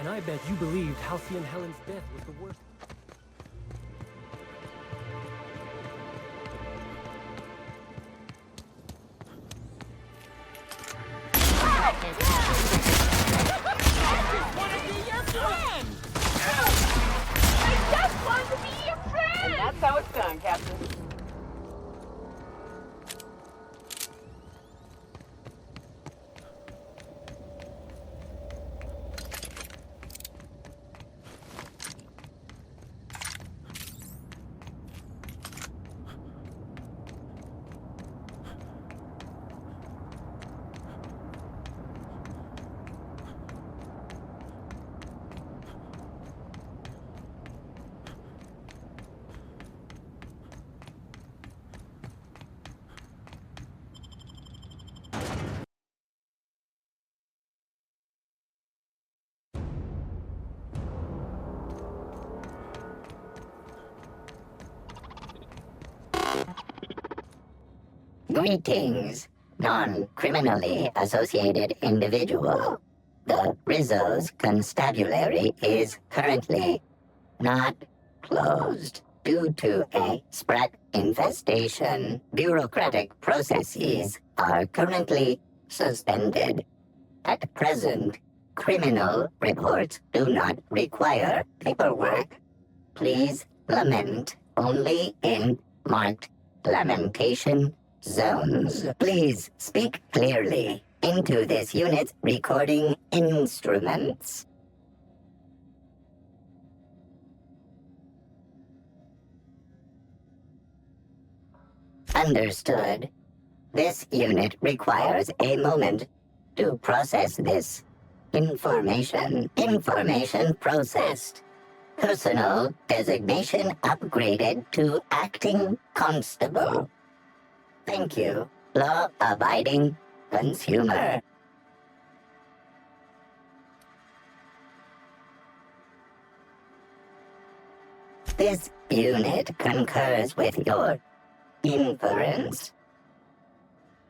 And I bet you believed Halcyon Helen's death was the worst. That's how it's done, Captain. Greetings, non-criminally associated individual. The Rizzo's constabulary is currently not closed due to a sprat infestation. Bureaucratic processes are currently suspended. At present, criminal reports do not require paperwork. Please lament only in marked lamentation zones. Please speak clearly into this unit's recording instruments. Understood. This unit requires a moment to process this information. Information processed. Personal designation upgraded to acting constable. Thank you, law-abiding consumer. This unit concurs with your inference.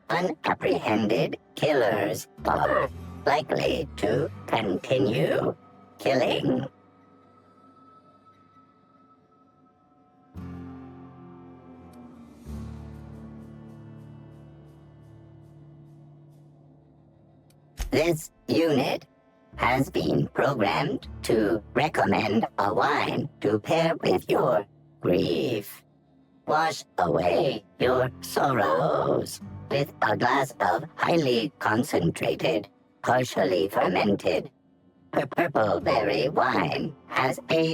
Unapprehended killers are likely to continue killing. This unit has been programmed to recommend a wine to pair with your grief. Wash away your sorrows with a glass of highly concentrated, partially fermented purple berry wine. Has a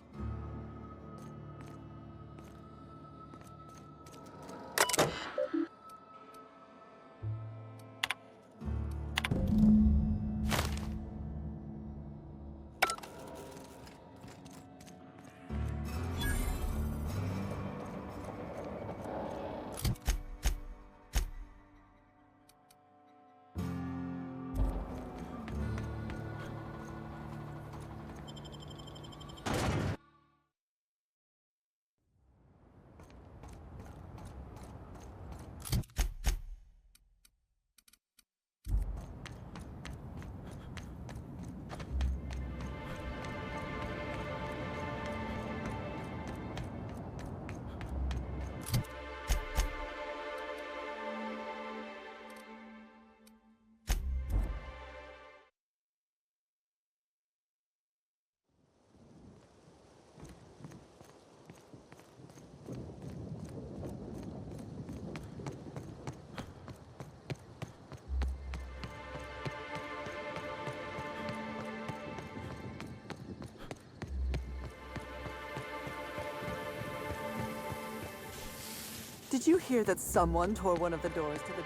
Did you hear that someone tore one of the doors to the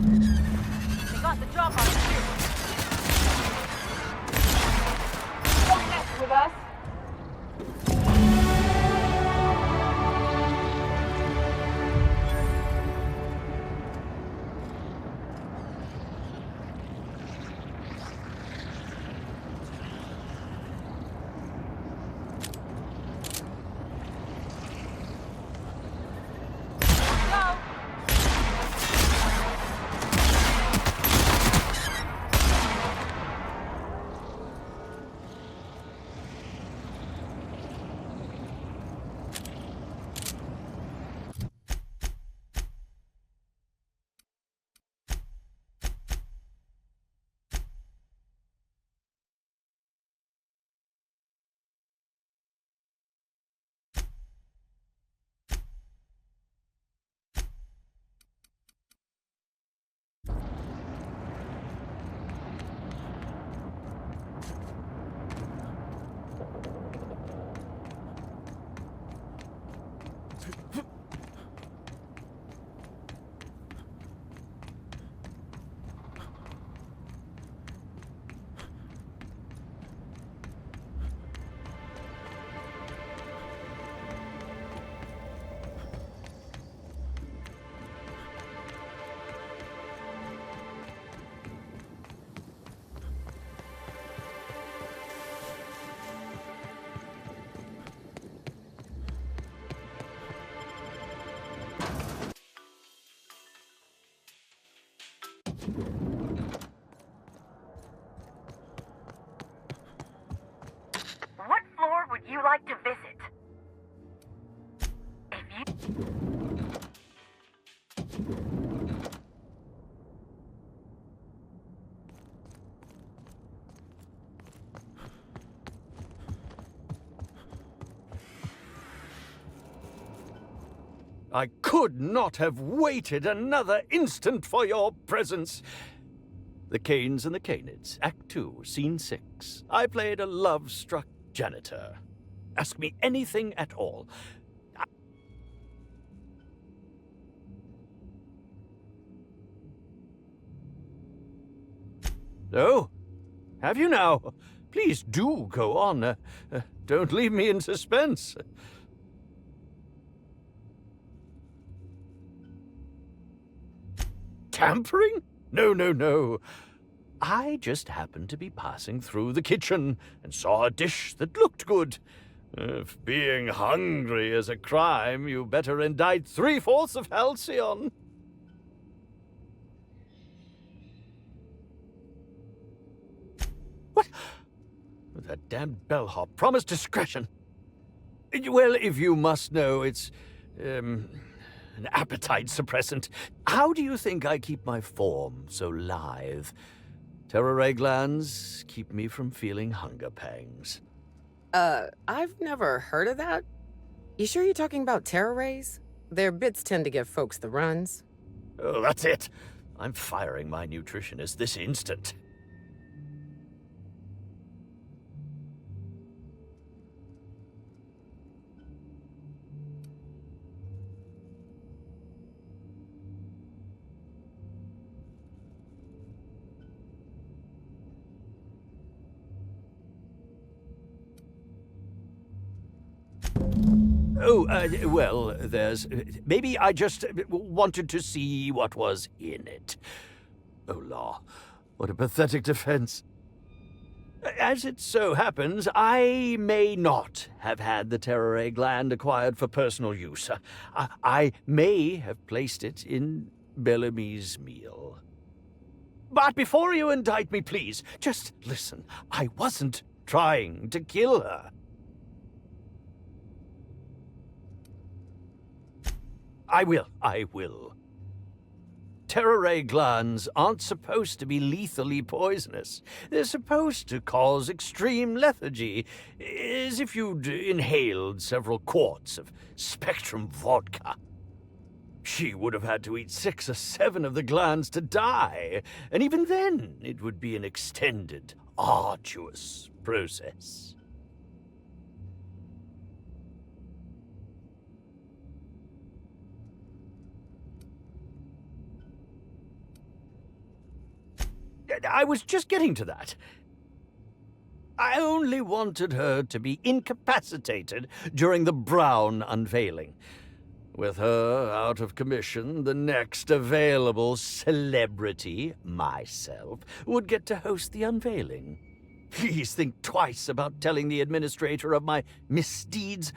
They got the job on you. Gus? What floor would you like to visit? If you... I could not have waited another instant for your presence. The Canes and the Canids, Act 2, Scene 6. I played a love-struck janitor. Ask me anything at all. Oh, have you now? Please do go on. Don't leave me in suspense. Tampering? No, no, no. I just happened to be passing through the kitchen and saw a dish that looked good. If being hungry is a crime, you better indict 3/4 of Halcyon. What? That damned bellhop promised discretion. Well, if you must know, it's, an appetite suppressant. How do you think I keep my form so lithe? Terror glands keep me from feeling hunger pangs. I've never heard of that. You sure you're talking about terror rays? Their bits tend to give folks the runs. Oh, that's it. I'm firing my nutritionist this instant. Oh, well, there's... Maybe I just wanted to see what was in it. Oh, law. What a pathetic defense. As it so happens, I may not have had the terror gland acquired for personal use. I may have placed it in Bellamy's meal. But before you indict me, please, just listen. I wasn't trying to kill her. I will. Terror ray glands aren't supposed to be lethally poisonous. They're supposed to cause extreme lethargy, as if you'd inhaled several quarts of Spectrum vodka. She would have had to eat 6 or 7 of the glands to die, and even then it would be an extended, arduous process. I was just getting to that. I only wanted her to be incapacitated during the Brown unveiling. With her out of commission, the next available celebrity, myself, would get to host the unveiling. Please think twice about telling the administrator of my misdeeds.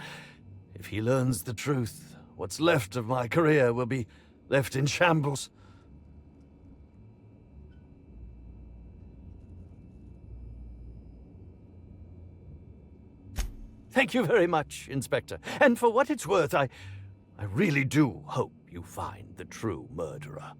If he learns the truth, what's left of my career will be left in shambles. Thank you very much, Inspector. And for what it's worth, I really do hope you find the true murderer.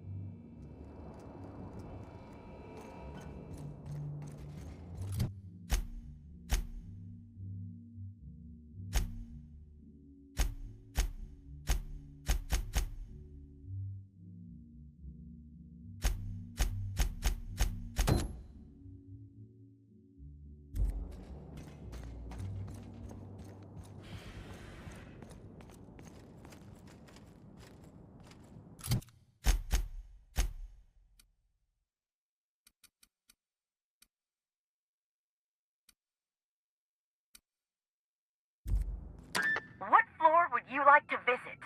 What floor would you like to visit?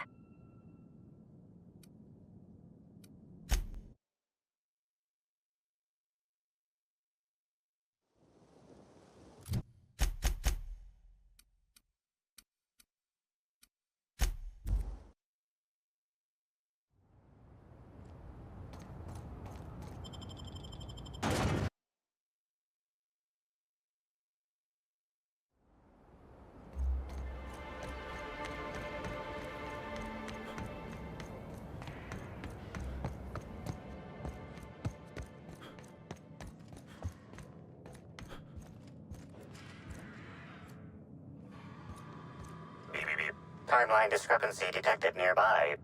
Timeline discrepancy detected nearby.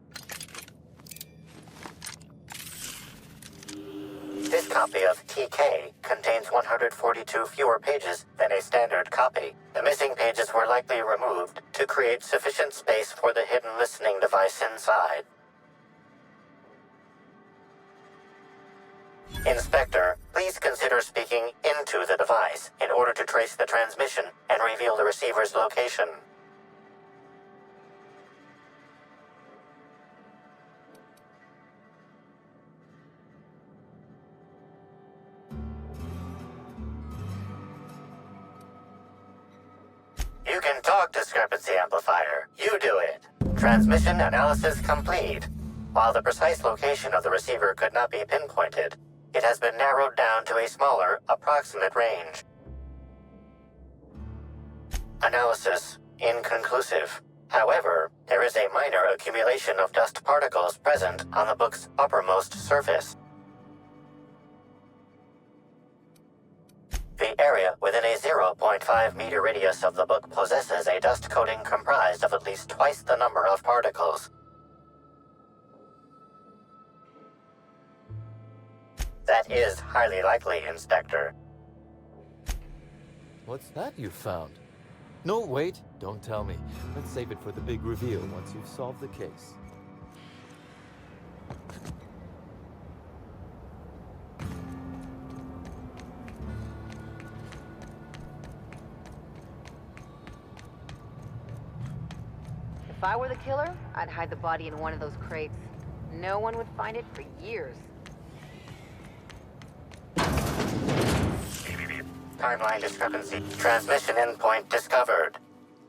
This copy of TK contains 142 fewer pages than a standard copy. The missing pages were likely removed to create sufficient space for the hidden listening device inside. Inspector, please consider speaking into the device in order to trace the transmission and reveal the receiver's location. You can talk, discrepancy amplifier. You do it. Transmission analysis complete. While the precise location of the receiver could not be pinpointed, it has been narrowed down to a smaller, approximate range. Analysis inconclusive. However, there is a minor accumulation of dust particles present on the book's uppermost surface. The area within a 0.5 meter radius of the book possesses a dust coating comprised of at least twice the number of particles. That is highly likely, Inspector. What's that you found? No, wait, don't tell me. Let's save it for the big reveal once you've solved the case. If I were the killer, I'd hide the body in one of those crates. No one would find it for years. Timeline discrepancy. Transmission endpoint discovered.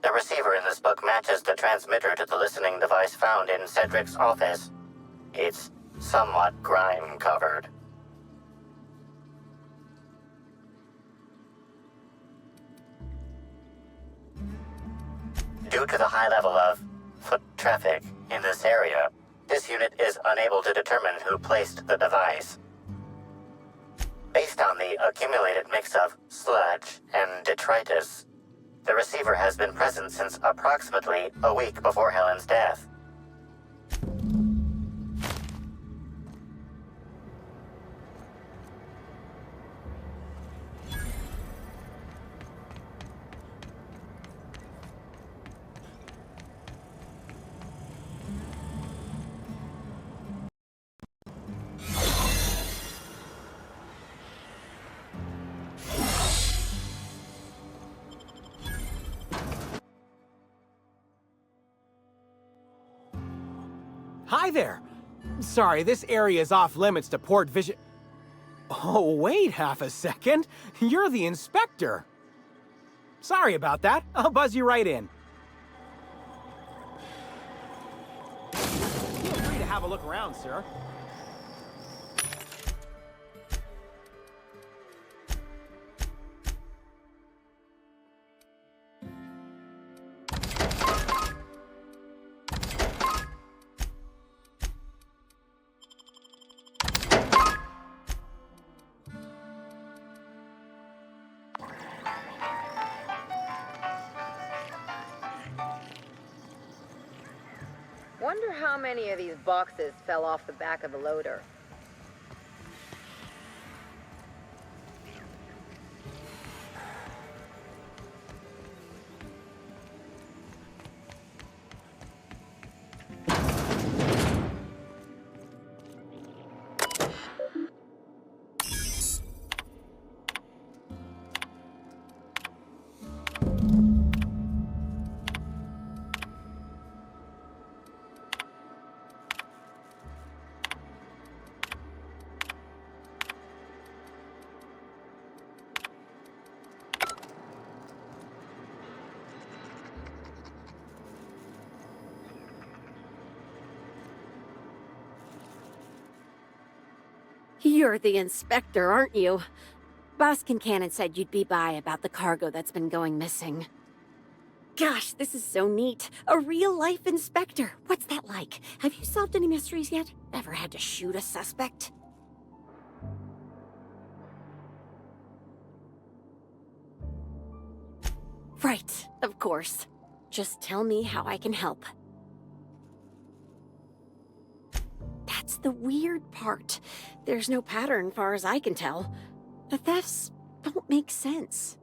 The receiver in this book matches the transmitter to the listening device found in Cedric's office. It's somewhat grime-covered. Due to the high level of foot traffic in this area, this unit is unable to determine who placed the device. Based on the accumulated mix of sludge and detritus, the receiver has been present since approximately a week before Helen's death. Hi there. Sorry, this area is off limits to port vision. Oh, wait half a second. You're the inspector. Sorry about that. I'll buzz you right in. Feel free to have a look around, sir. Wonder how many of these boxes fell off the back of the loader. You're the inspector, aren't you? Boss Kincannon said you'd be by about the cargo that's been going missing. Gosh, this is so neat. A real-life inspector. What's that like? Have you solved any mysteries yet? Ever had to shoot a suspect? Right, of course. Just tell me how I can help. That's the weird part. There's no pattern far as I can tell. The thefts don't make sense.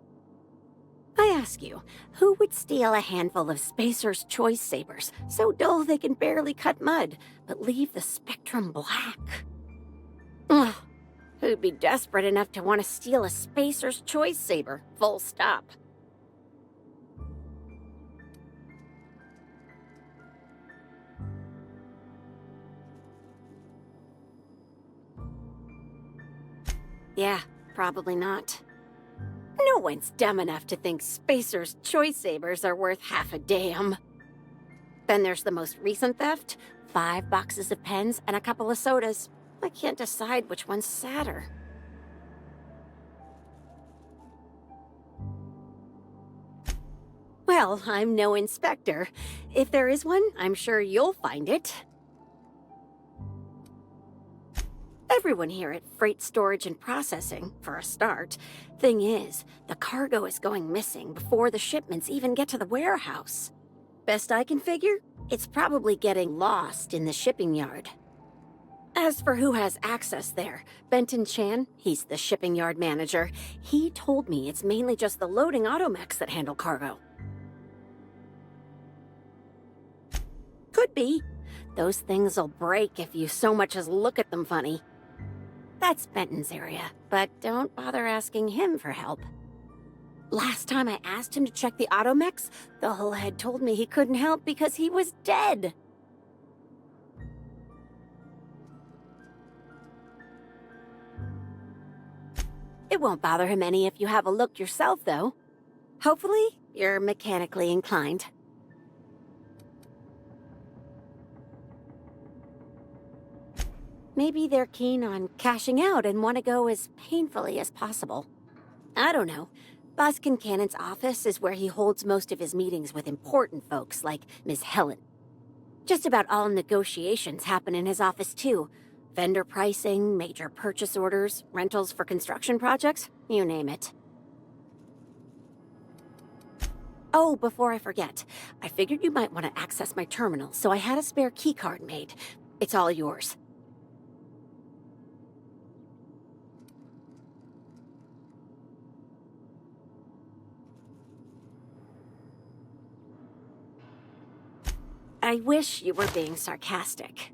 I ask you, who would steal a handful of Spacer's Choice Sabers, so dull they can barely cut mud, but leave the spectrum black? Ugh. Who'd be desperate enough to want to steal a Spacer's Choice Saber, full stop? Yeah, probably not. No one's dumb enough to think Spacer's Choice Sabers are worth half a damn. Then there's the most recent theft, 5 boxes of pens and a couple of sodas. I can't decide which one's sadder. Well, I'm no inspector. If there is one, I'm sure you'll find it. Everyone here at Freight Storage and Processing, for a start. Thing is, the cargo is going missing before the shipments even get to the warehouse. Best I can figure, it's probably getting lost in the shipping yard. As for who has access there, Benton Chan, he's the shipping yard manager, he told me it's mainly just the loading automechs that handle cargo. Could be. Those things'll break if you so much as look at them funny. That's Benton's area, but don't bother asking him for help. Last time I asked him to check the automechs, the whole head told me he couldn't help because he was dead. It won't bother him any if you have a look yourself, though. Hopefully, you're mechanically inclined. Maybe they're keen on cashing out and want to go as painfully as possible. I don't know. Boss Kincannon's office is where he holds most of his meetings with important folks like Miss Helen. Just about all negotiations happen in his office too. Vendor pricing, major purchase orders, rentals for construction projects, you name it. Oh, before I forget, I figured you might want to access my terminal, so I had a spare keycard made. It's all yours. I wish you were being sarcastic.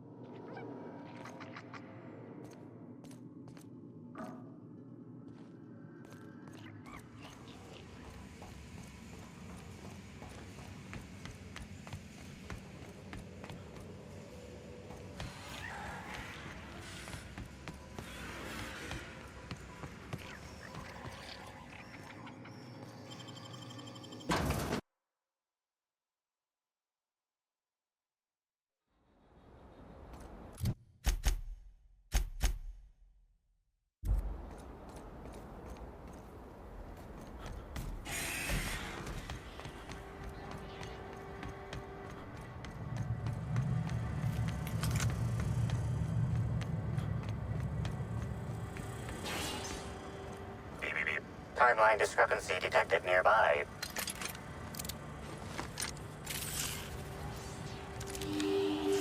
timeline discrepancy detected nearby.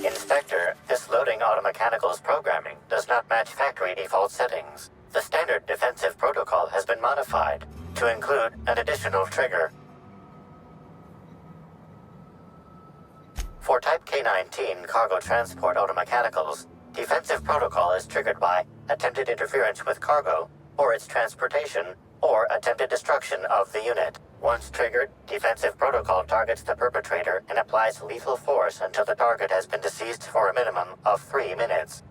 Inspector, this loading automechanical's programming does not match factory default settings. The standard defensive protocol has been modified to include an additional trigger. For Type K-19 cargo transport automechanicals, defensive protocol is triggered by attempted interference with cargo, or its transportation, or attempted destruction of the unit. Once triggered, defensive protocol targets the perpetrator and applies lethal force until the target has been deceased for a minimum of 3 minutes.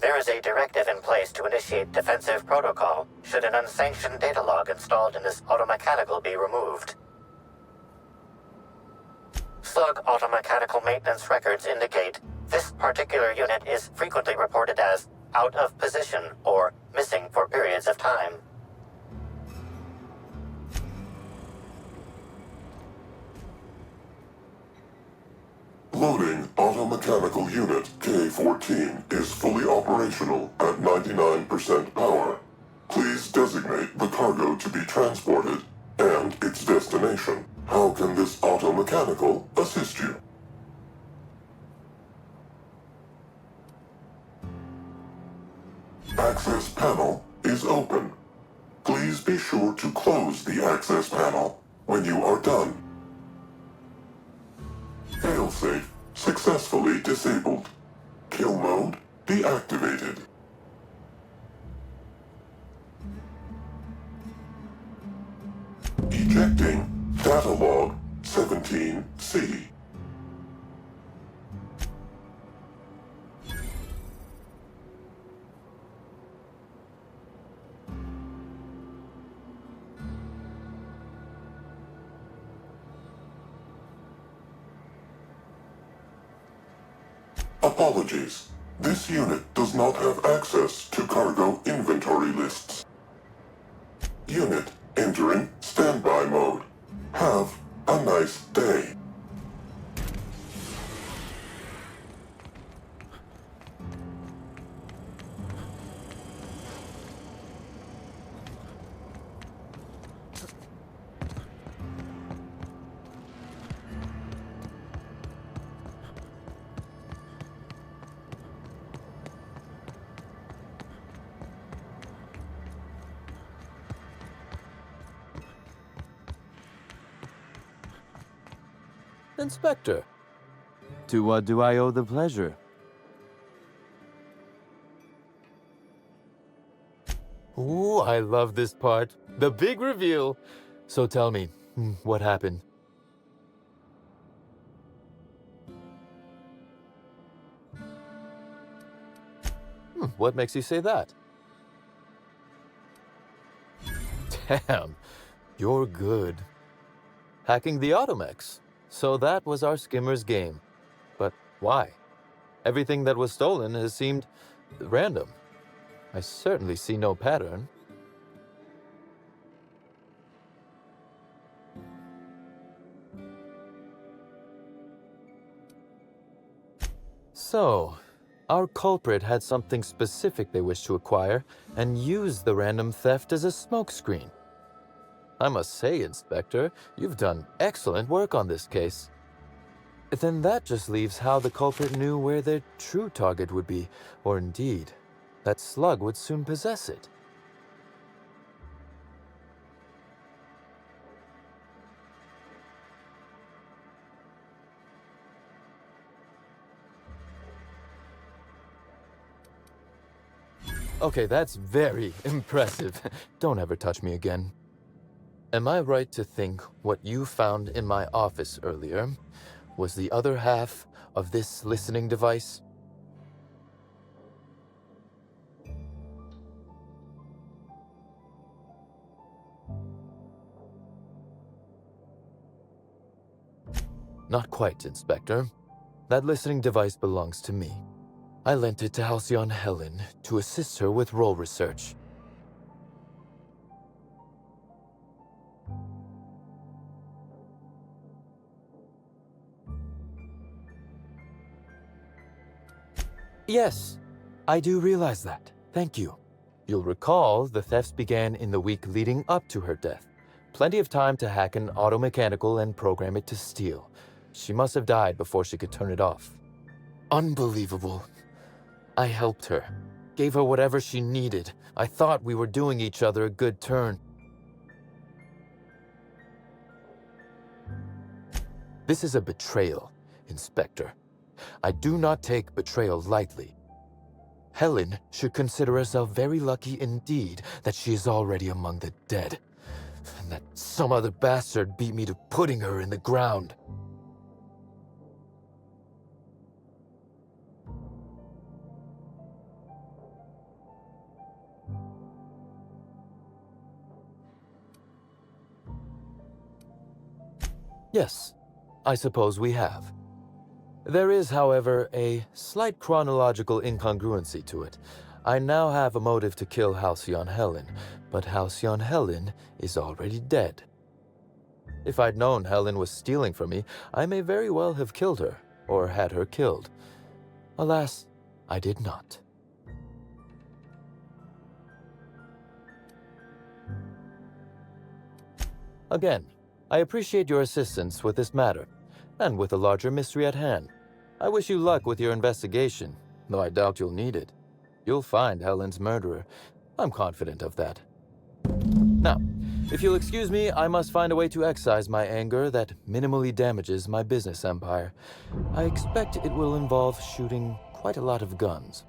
There is a directive in place to initiate defensive protocol should an unsanctioned data log installed in this automechanical be removed. Slug automechanical maintenance records indicate this particular unit is frequently reported as out of position or missing for periods of time. Loading automechanical unit K-14 is fully operational at 99% power. Please designate the cargo to be transported and its destination. How can this automechanical assist you? Access panel is open. Please be sure to close the access panel when you are done. Failsafe successfully disabled. Kill mode deactivated. Ejecting data log 17C. Apologies. This unit does not have access to cargo inventory lists. Unit entering standby mode. Have a nice day. Inspector, to what do I owe the pleasure? Ooh, I love this part. The big reveal. So tell me, what happened? What makes you say that? Damn, you're good. Hacking the automechs. So that was our skimmer's game. But why? Everything that was stolen has seemed random. I certainly see no pattern. So, our culprit had something specific they wished to acquire and used the random theft as a smokescreen. I must say, Inspector, you've done excellent work on this case. Then that just leaves how the culprit knew where their true target would be, or indeed, that Slug would soon possess it. Okay, that's very impressive. Don't ever touch me again. Am I right to think what you found in my office earlier was the other half of this listening device? Not quite, Inspector. That listening device belongs to me. I lent it to Halcyon Helen to assist her with role research. Yes, I do realize that. Thank you. You'll recall the thefts began in the week leading up to her death. Plenty of time to hack an automechanical and program it to steal. She must have died before she could turn it off. Unbelievable. I helped her. Gave her whatever she needed. I thought we were doing each other a good turn. This is a betrayal, Inspector. I do not take betrayal lightly. Helen should consider herself very lucky indeed that she is already among the dead, and that some other bastard beat me to putting her in the ground. Yes, I suppose we have. There is, however, a slight chronological incongruency to it. I now have a motive to kill Halcyon Helen, but Halcyon Helen is already dead. If I'd known Helen was stealing from me, I may very well have killed her, or had her killed. Alas, I did not. Again, I appreciate your assistance with this matter, and with the larger mystery at hand. I wish you luck with your investigation, though I doubt you'll need it. You'll find Helen's murderer. I'm confident of that. Now, if you'll excuse me, I must find a way to excise my anger that minimally damages my business empire. I expect it will involve shooting quite a lot of guns.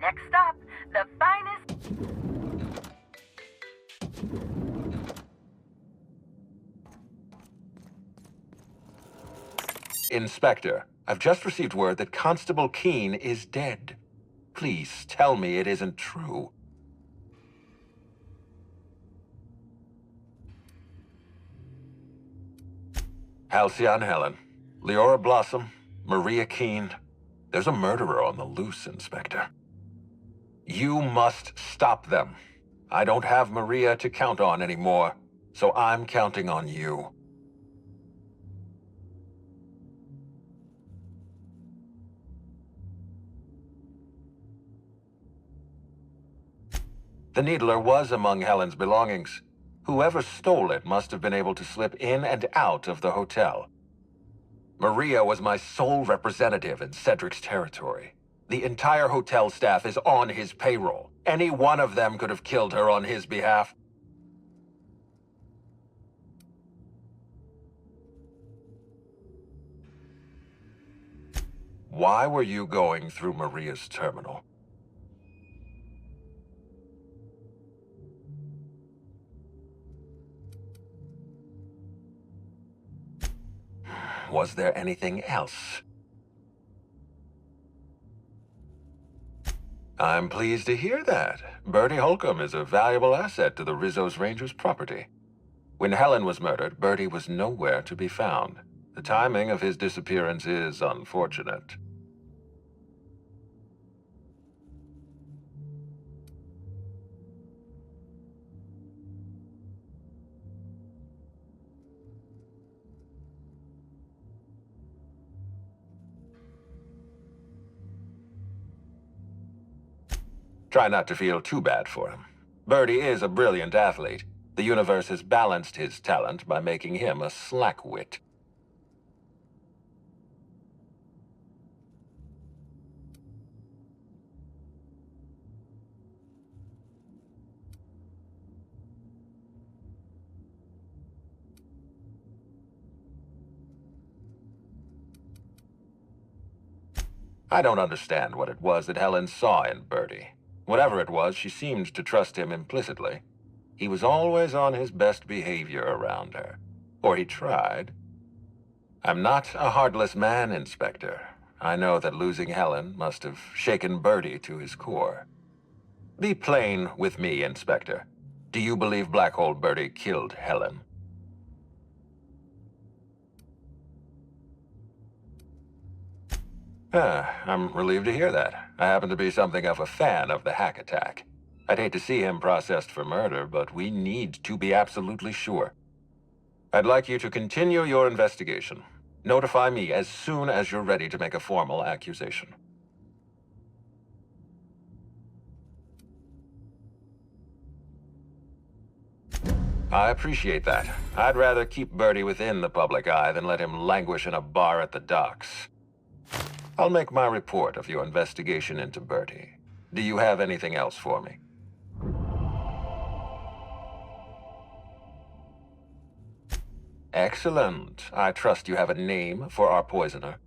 Next stop, the finest... Inspector, I've just received word that Constable Keene is dead. Please tell me it isn't true. Halcyon Helen, Leora Blossom, Maria Keene. There's a murderer on the loose, Inspector. You must stop them. I don't have Maria to count on anymore, so I'm counting on you. The Needler was among Helen's belongings. Whoever stole it must have been able to slip in and out of the hotel. Maria was my sole representative in Cedric's territory. The entire hotel staff is on his payroll. Any one of them could have killed her on his behalf. Why were you going through Maria's terminal? Was there anything else? I'm pleased to hear that. Bertie Holcomb is a valuable asset to the Rizzo's Rangers property. When Helen was murdered, Bertie was nowhere to be found. The timing of his disappearance is unfortunate. Try not to feel too bad for him. Bertie is a brilliant athlete. The universe has balanced his talent by making him a slackwit. I don't understand what it was that Helen saw in Bertie. Whatever it was, she seemed to trust him implicitly. He was always on his best behavior around her. Or he tried. I'm not a heartless man, Inspector. I know that losing Helen must have shaken Bertie to his core. Be plain with me, Inspector. Do you believe Black Hole Bertie killed Helen? I'm relieved to hear that. I happen to be something of a fan of the hack attack. I'd hate to see him processed for murder, but we need to be absolutely sure. I'd like you to continue your investigation. Notify me as soon as you're ready to make a formal accusation. I appreciate that. I'd rather keep Bertie within the public eye than let him languish in a bar at the docks. I'll make my report of your investigation into Bertie. Do you have anything else for me? Excellent. I trust you have a name for our poisoner.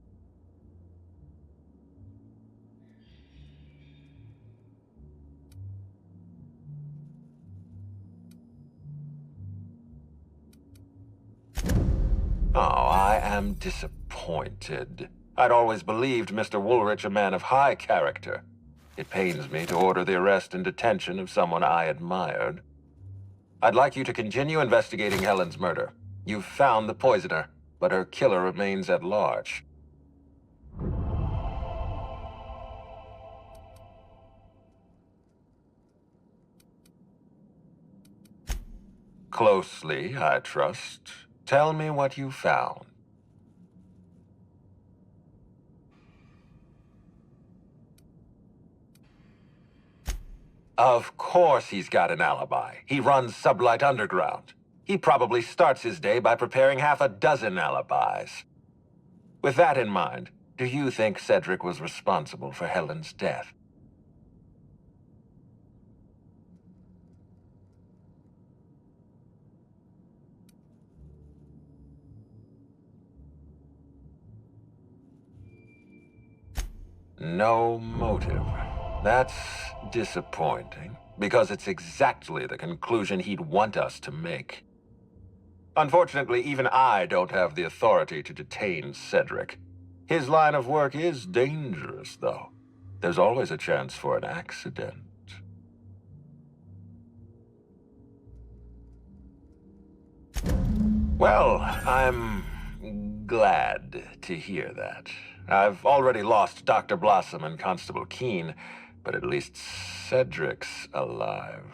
Oh, I am disappointed. I'd always believed Mr. Woolrich a man of high character. It pains me to order the arrest and detention of someone I admired. I'd like you to continue investigating Helen's murder. You've found the poisoner, but her killer remains at large. Closely, I trust. Tell me what you found. Of course he's got an alibi. He runs Sublight Underground. He probably starts his day by preparing half a dozen alibis. With that in mind, do you think Cedric was responsible for Helen's death? No motive. That's disappointing, because it's exactly the conclusion he'd want us to make. Unfortunately, even I don't have the authority to detain Cedric. His line of work is dangerous, though. There's always a chance for an accident. Well, I'm glad to hear that. I've already lost Dr. Blossom and Constable Keene, but at least Cedric's alive.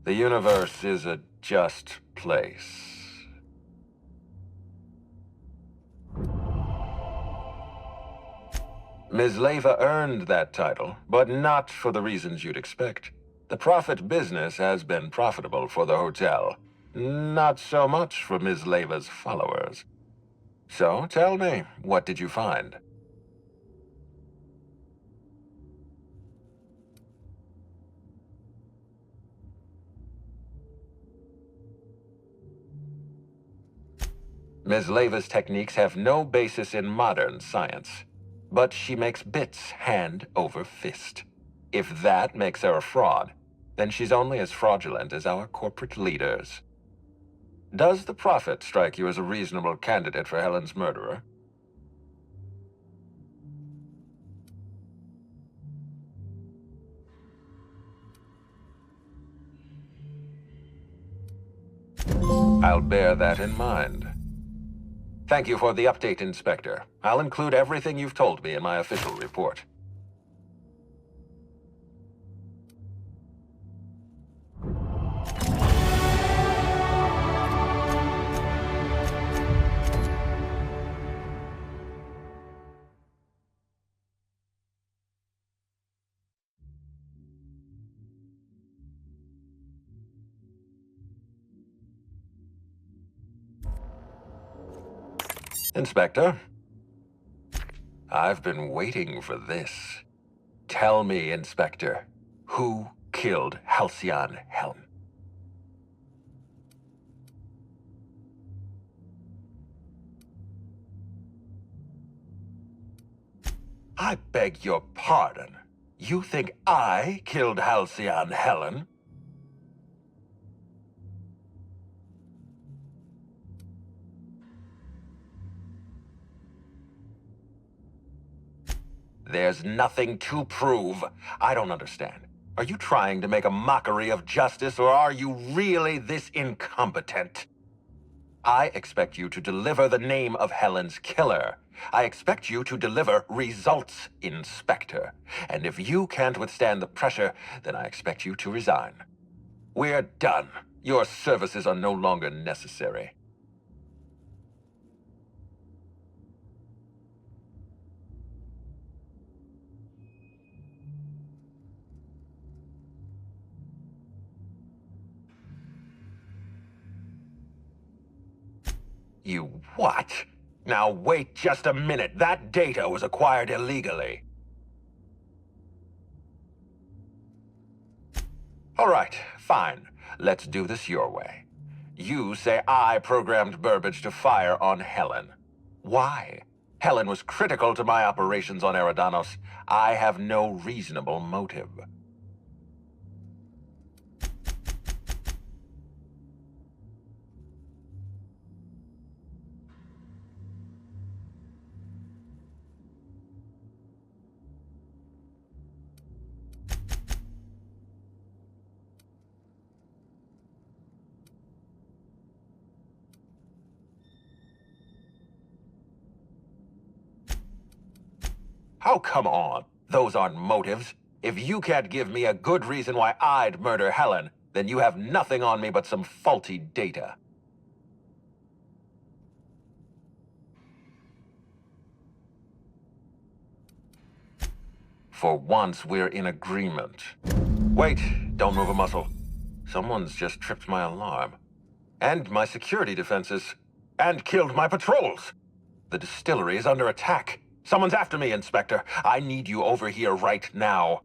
The universe is a just place. Ms. Leyva earned that title, but not for the reasons you'd expect. The profit business has been profitable for the hotel. Not so much for Ms. Leyva's followers. So, tell me, what did you find? Ms. Leyva's techniques have no basis in modern science, but she makes bits hand over fist. If that makes her a fraud, then she's only as fraudulent as our corporate leaders. Does the Prophet strike you as a reasonable candidate for Helen's murderer? I'll bear that in mind. Thank you for the update, Inspector. I'll include everything you've told me in my official report. Inspector, I've been waiting for this. Tell me, Inspector, who killed Halcyon Helm? I beg your pardon. You think I killed Halcyon Helen? There's nothing to prove. I don't understand. Are you trying to make a mockery of justice, or are you really this incompetent? I expect you to deliver the name of Helen's killer. I expect you to deliver results, Inspector. And if you can't withstand the pressure, then I expect you to resign. We're done. Your services are no longer necessary. You what? Now wait just a minute. That data was acquired illegally. All right, fine. Let's do this your way. You say I programmed Burbage to fire on Helen. Why? Helen was critical to my operations on Eridanos. I have no reasonable motive. Oh, come on. Those aren't motives. If you can't give me a good reason why I'd murder Helen, then you have nothing on me but some faulty data. For once, we're in agreement. Wait, don't move a muscle. Someone's just tripped my alarm. And my security defenses. And killed my patrols. The distillery is under attack. Someone's after me, Inspector. I need you over here right now.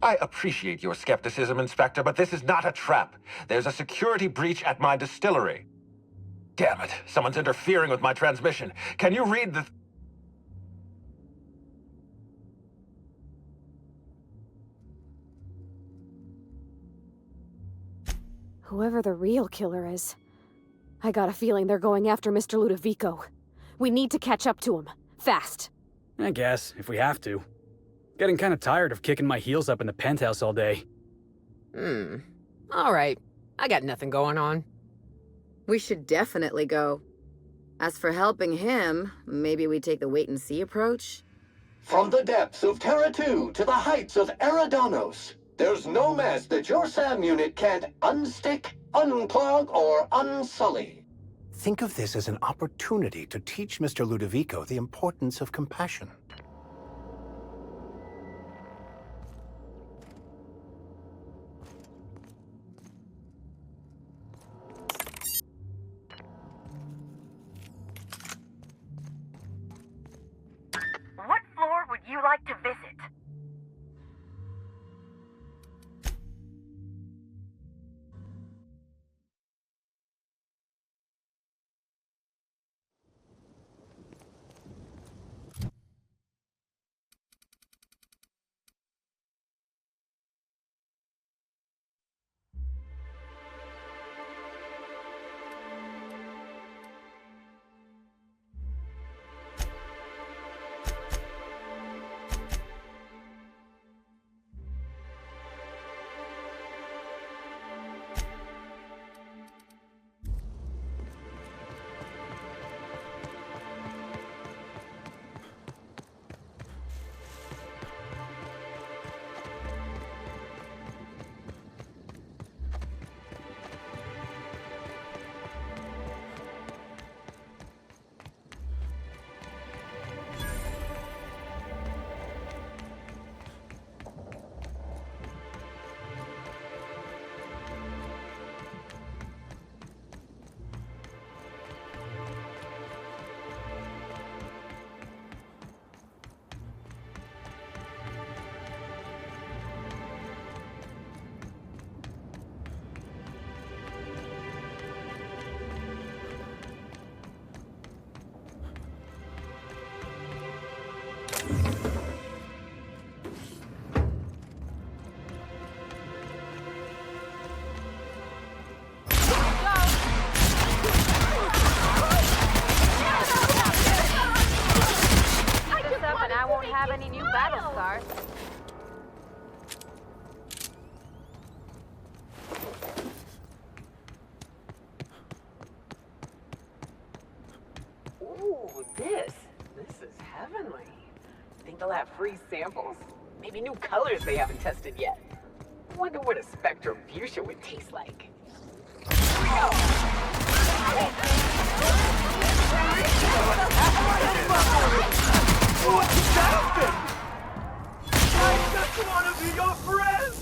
I appreciate your skepticism, Inspector, but this is not a trap. There's a security breach at my distillery. Damn it, someone's interfering with my transmission. Can you read the... Whoever the real killer is, I got a feeling they're going after Mr. Ludovico. We need to catch up to him. Fast. I guess, if we have to. Getting kind of tired of kicking my heels up in the penthouse all day. All right. I got nothing going on. We should definitely go. As for helping him, maybe we take the wait-and-see approach? From the depths of Terra 2 to the heights of Eridanos, there's no mess that your SAM unit can't unstick, unclog, or unsully. Think of this as an opportunity to teach Mr. Ludovico the importance of compassion. What floor would you like to visit? free samples. Maybe new colors they haven't tested yet. Wonder what a Spectrum fuchsia would taste like. Here we go! What just happened? I just want to be your friend!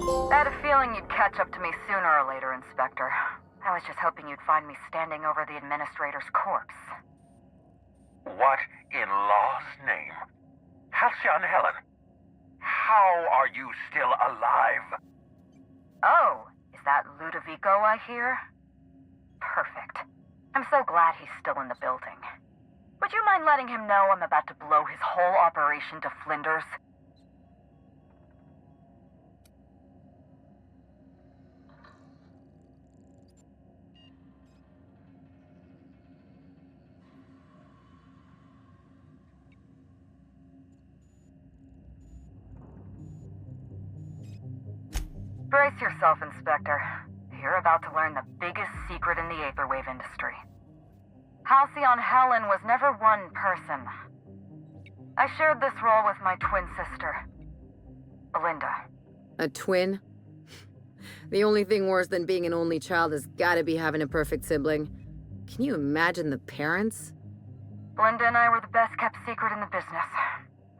I had a feeling you'd catch up to me sooner or later, Inspector. I was just hoping you'd find me standing over the administrator's corpse. What in law's name? Halcyon Helen, how are you still alive? Oh, is that Ludovico I hear? Perfect. I'm so glad he's still in the building. Would you mind letting him know I'm about to blow his whole operation to flinders? Brace yourself, Inspector. You're about to learn the biggest secret in the Aetherwave industry. Halcyon Helen was never one person. I shared this role with my twin sister, Belinda. A twin? The only thing worse than being an only child has gotta be having a perfect sibling. Can you imagine the parents? Belinda and I were the best kept secret in the business.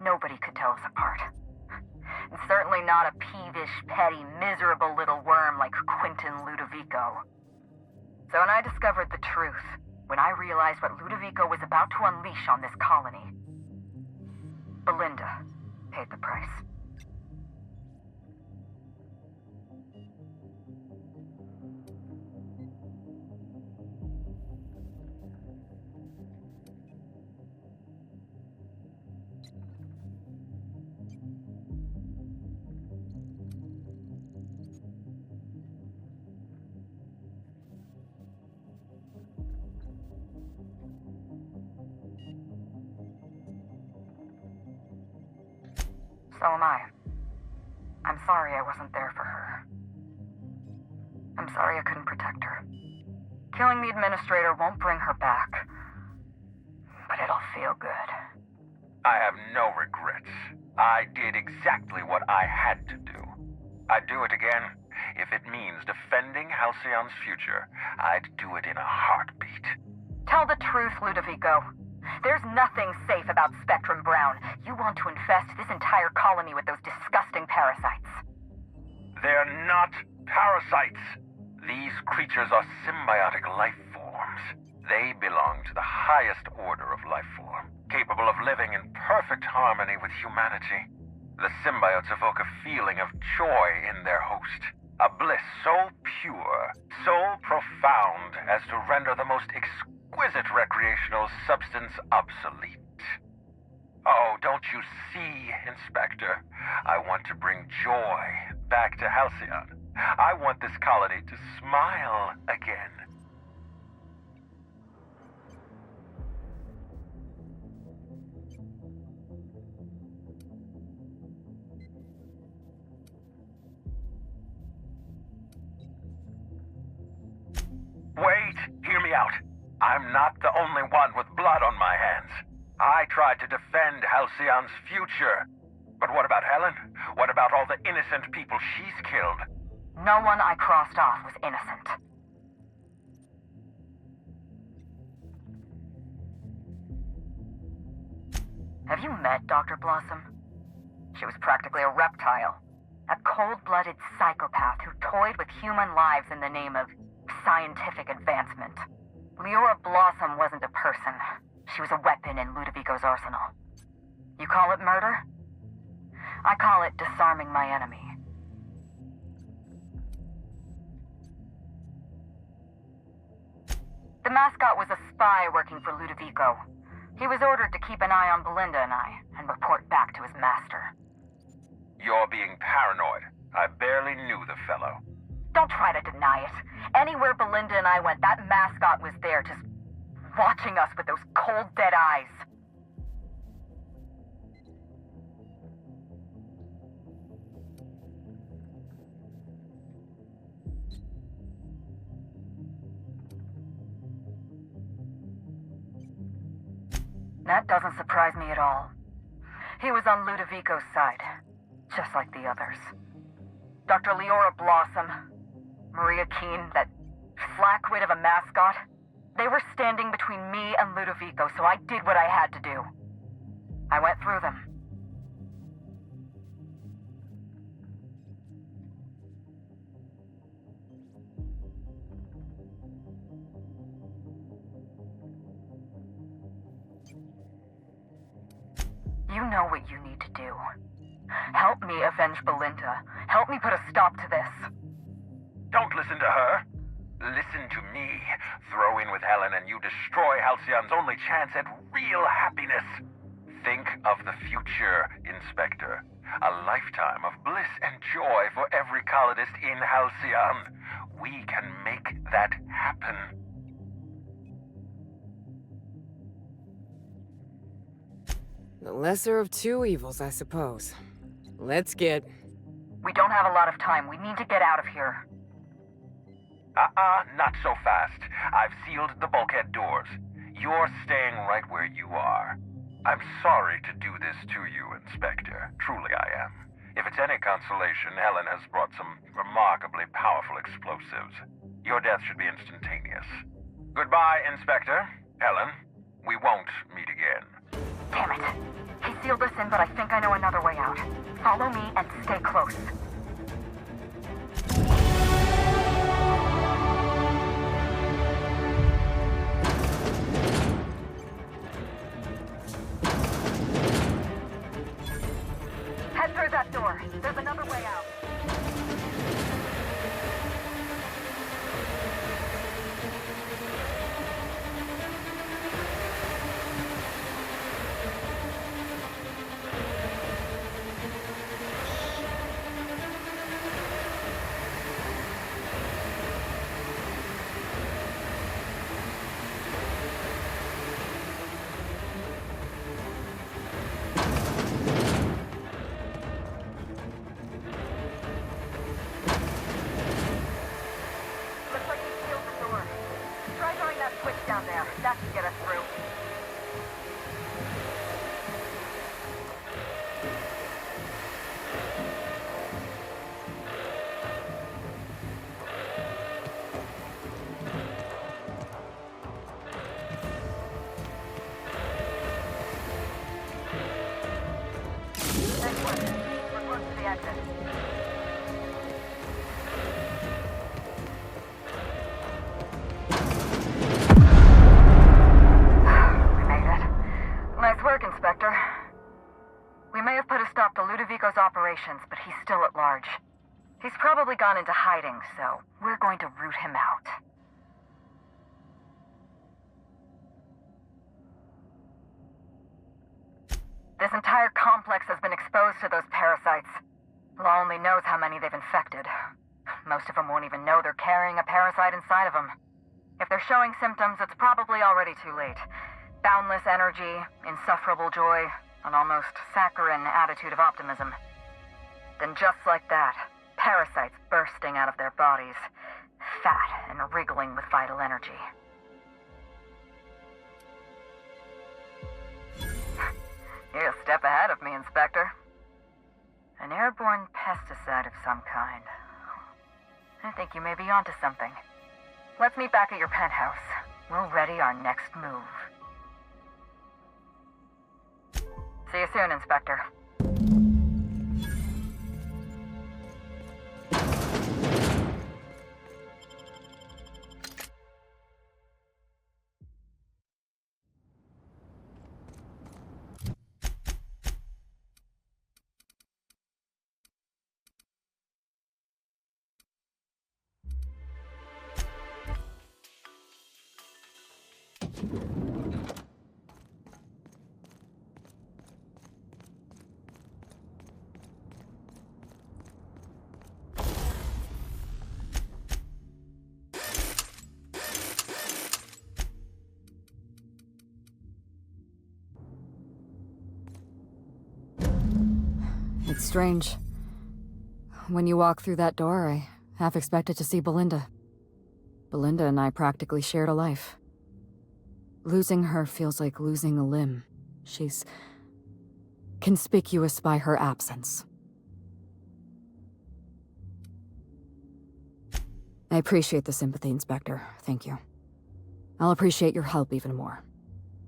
Nobody could tell us apart. And certainly not a peevish, petty, miserable little worm like Quentin Ludovico. So when I discovered the truth, when I realized what Ludovico was about to unleash on this colony, Belinda paid the price. So am I. I'm sorry I wasn't there for her. I'm sorry I couldn't protect her. Killing the administrator won't bring her back, but it'll feel good. I have no regrets. I did exactly what I had to do. I'd do it again. If it means defending Halcyon's future, I'd do it in a heartbeat. Tell the truth, Ludovico. There's nothing safe about Spectrum Brown. You want to infest this entire colony with those disgusting parasites. They're not parasites. These creatures are symbiotic life forms. They belong to the highest order of life form, capable of living in perfect harmony with humanity. The symbiotes evoke a feeling of joy in their host, a bliss so pure, so profound as to render the most exquisite recreational substance obsolete. Oh, don't you see, Inspector? I want to bring joy back to Halcyon. I want this colony to smile again. Wait, hear me out. I'm not the only one with blood on my hands. I tried to defend Halcyon's future. But what about Helen? What about all the innocent people she's killed? No one I crossed off was innocent. Have you met Dr. Blossom? She was practically a reptile. A cold-blooded psychopath who toyed with human lives in the name of scientific advancement. Leora Blossom wasn't a person. She was a weapon in Ludovico's arsenal. You call it murder? I call it disarming my enemy. The mascot was a spy working for Ludovico. He was ordered to keep an eye on Belinda and I, and report back to his master. You're being paranoid. I barely knew the fellow. Don't try to deny it. Anywhere Belinda and I went, that mascot was there, just watching us with those cold, dead eyes. That doesn't surprise me at all. He was on Ludovico's side, just like the others. Dr. Leora Blossom, Maria Keene, that flackwit of a mascot, they were standing between me and Ludovico, so I did what I had to do. I went through them. You know what you need to do. Help me avenge Belinda. Help me put a stop to this. Don't listen to her. Listen to me. Throw in with Helen and you destroy Halcyon's only chance at real happiness. Think of the future, Inspector. A lifetime of bliss and joy for every colonist in Halcyon. We can make that happen. The lesser of two evils, I suppose. Let's get... We don't have a lot of time. We need to get out of here. Not so fast. I've sealed the bulkhead doors. You're staying right where you are. I'm sorry to do this to you, Inspector. Truly I am. If it's any consolation, Helen has brought some remarkably powerful explosives. Your death should be instantaneous. Goodbye, Inspector. Helen, we won't meet again. Damn it. He sealed us in, but I think I know another way out. Follow me and stay close. Head through that door. There's another way out. That should get us through. Next one. We're close to the exit. Nice work, Inspector. We may have put a stop to Ludovico's operations, but he's still at large. He's probably gone into hiding, so we're going to root him out. This entire complex has been exposed to those parasites. Law only knows how many they've infected. Most of them won't even know they're carrying a parasite inside of them. If they're showing symptoms, it's probably already too late. Boundless energy, insufferable joy, an almost saccharine attitude of optimism. Then just like that, parasites bursting out of their bodies, fat and wriggling with vital energy. You're a step ahead of me, Inspector. An airborne pesticide of some kind. I think you may be onto something. Let's meet back at your penthouse. We'll ready our next move. See you soon, Inspector. It's strange. When you walk through that door, I half expected to see Belinda. Belinda and I practically shared a life. Losing her feels like losing a limb. She's conspicuous by her absence. I appreciate the sympathy, Inspector. Thank you. I'll appreciate your help even more.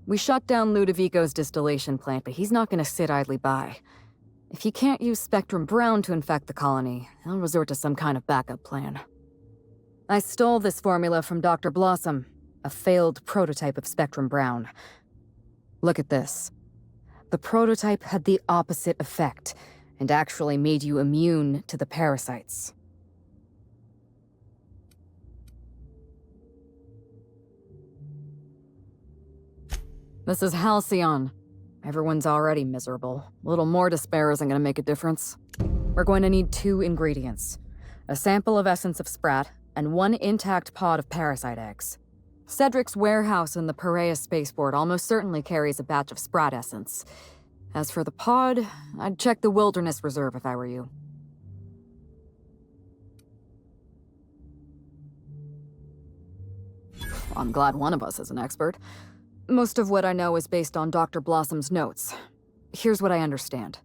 We shut down Ludovico's distillation plant, but he's not gonna sit idly by. If he can't use Spectrum Brown to infect the colony, he'll resort to some kind of backup plan. I stole this formula from Dr. Blossom, a failed prototype of Spectrum Brown. Look at this. The prototype had the opposite effect, and actually made you immune to the parasites. This is Halcyon. Everyone's already miserable. A little more despair isn't gonna make a difference. We're going to need 2 ingredients. A sample of essence of Sprat, and 1 intact pod of parasite eggs. Cedric's warehouse in the Piraeus spaceport almost certainly carries a batch of Sprat essence. As for the pod, I'd check the Wilderness Reserve if I were you. I'm glad one of us is an expert. Most of what I know is based on Dr. Blossom's notes. Here's what I understand.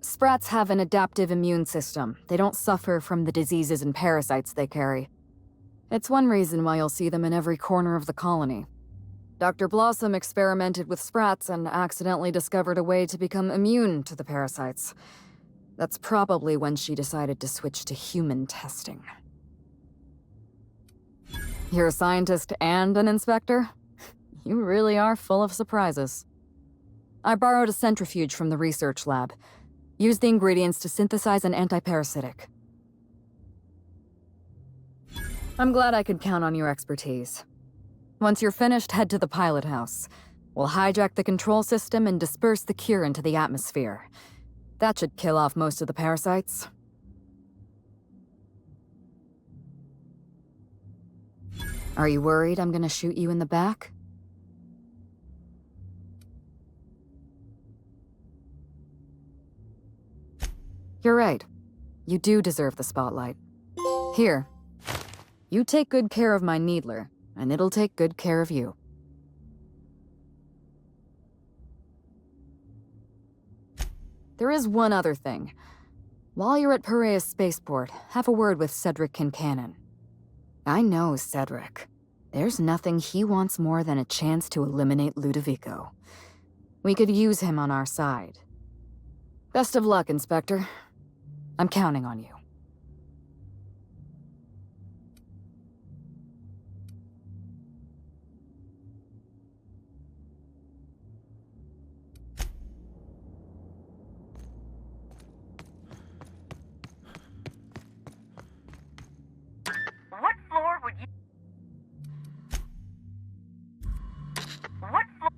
Sprats have an adaptive immune system. They don't suffer from the diseases and parasites they carry. It's one reason why you'll see them in every corner of the colony. Dr. Blossom experimented with Sprats and accidentally discovered a way to become immune to the parasites. That's probably when she decided to switch to human testing. You're a scientist and an inspector? You really are full of surprises. I borrowed a centrifuge from the research lab. Used the ingredients to synthesize an antiparasitic. I'm glad I could count on your expertise. Once you're finished, head to the pilot house. We'll hijack the control system and disperse the cure into the atmosphere. That should kill off most of the parasites. Are you worried I'm gonna shoot you in the back? You're right. You do deserve the spotlight. Here. You take good care of my Needler, and it'll take good care of you. There is one other thing. While you're at Piraeus Spaceport, have a word with Cedric Kincannon. I know Cedric. There's nothing he wants more than a chance to eliminate Ludovico. We could use him on our side. Best of luck, Inspector. I'm counting on you. What floor would you... What floor...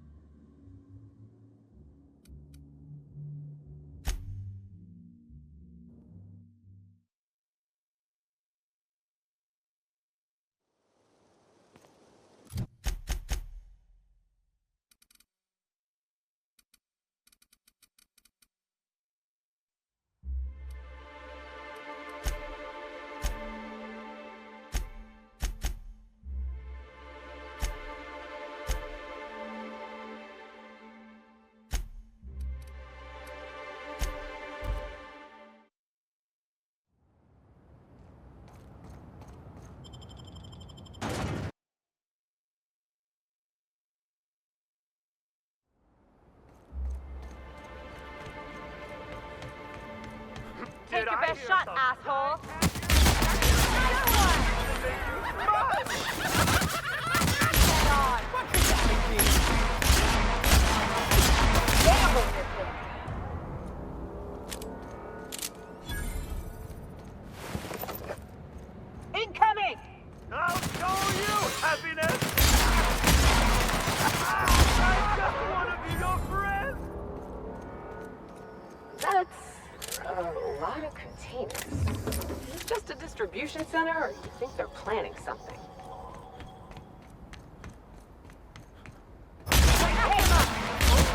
Take your best shot, asshole! Incoming! I'll show you happiness! I just want to be your friend! That's a lot of containers. Is this just a distribution center, or do you think they're planning something? Oh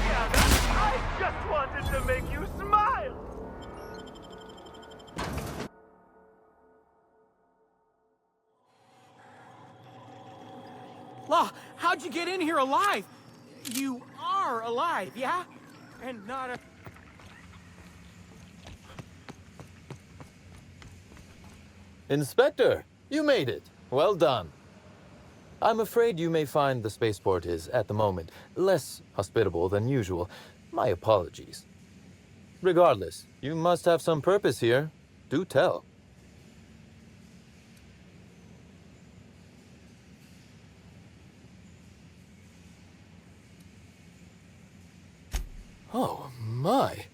yeah, I just wanted to make you smile! Law, how'd you get in here alive? You are alive, yeah? And not a... Inspector, you made it. Well done. I'm afraid you may find the spaceport is, at the moment, less hospitable than usual. My apologies. Regardless, you must have some purpose here. Do tell. Oh, my.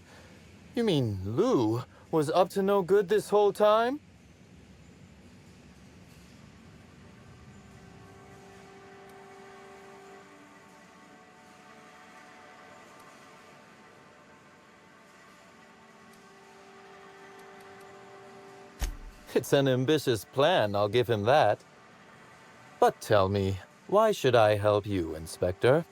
You mean Lou was up to no good this whole time? It's an ambitious plan, I'll give him that. But tell me, why should I help you, Inspector?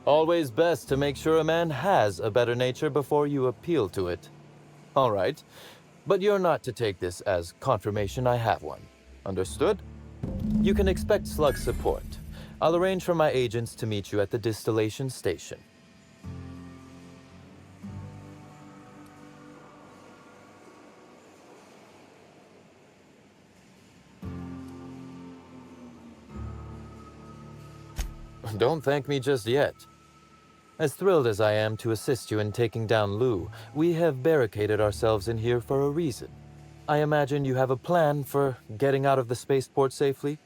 Always best to make sure a man has a better nature before you appeal to it. All right, but you're not to take this as confirmation I have one. Understood? You can expect slug support. I'll arrange for my agents to meet you at the distillation station. Don't thank me just yet. As thrilled as I am to assist you in taking down Lou, we have barricaded ourselves in here for a reason. I imagine you have a plan for getting out of the spaceport safely?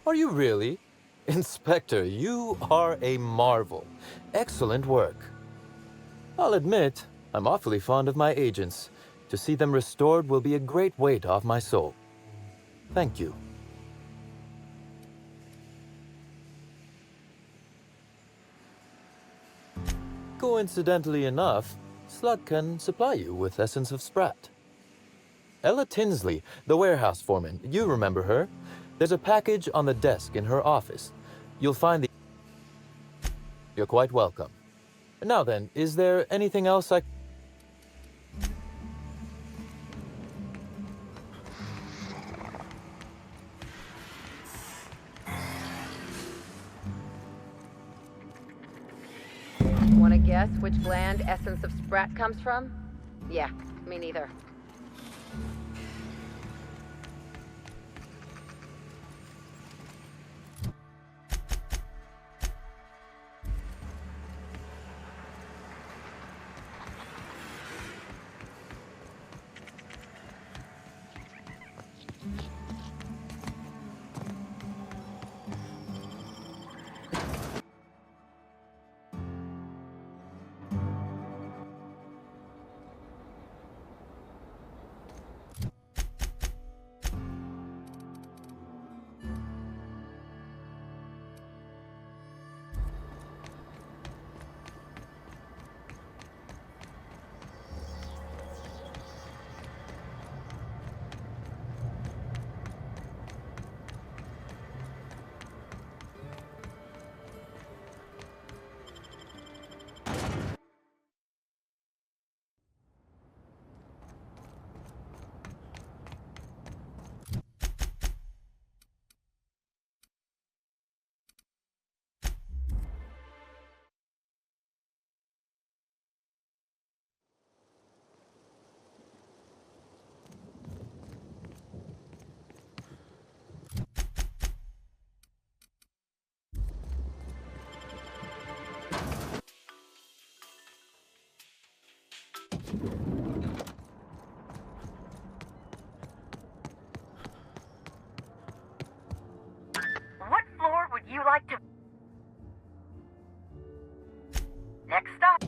Are you really? Inspector, you are a marvel. Excellent work. I'll admit, I'm awfully fond of my agents. To see them restored will be a great weight off my soul. Thank you. Coincidentally enough, Slug can supply you with Essence of Sprat. Ella Tinsley, the warehouse foreman, you remember her? There's a package on the desk in her office. You'll find the... You're quite welcome. Now then, is there anything else I... Wanna guess which gland Essence of Sprat comes from? Yeah, me neither. What floor would you like to... Next stop.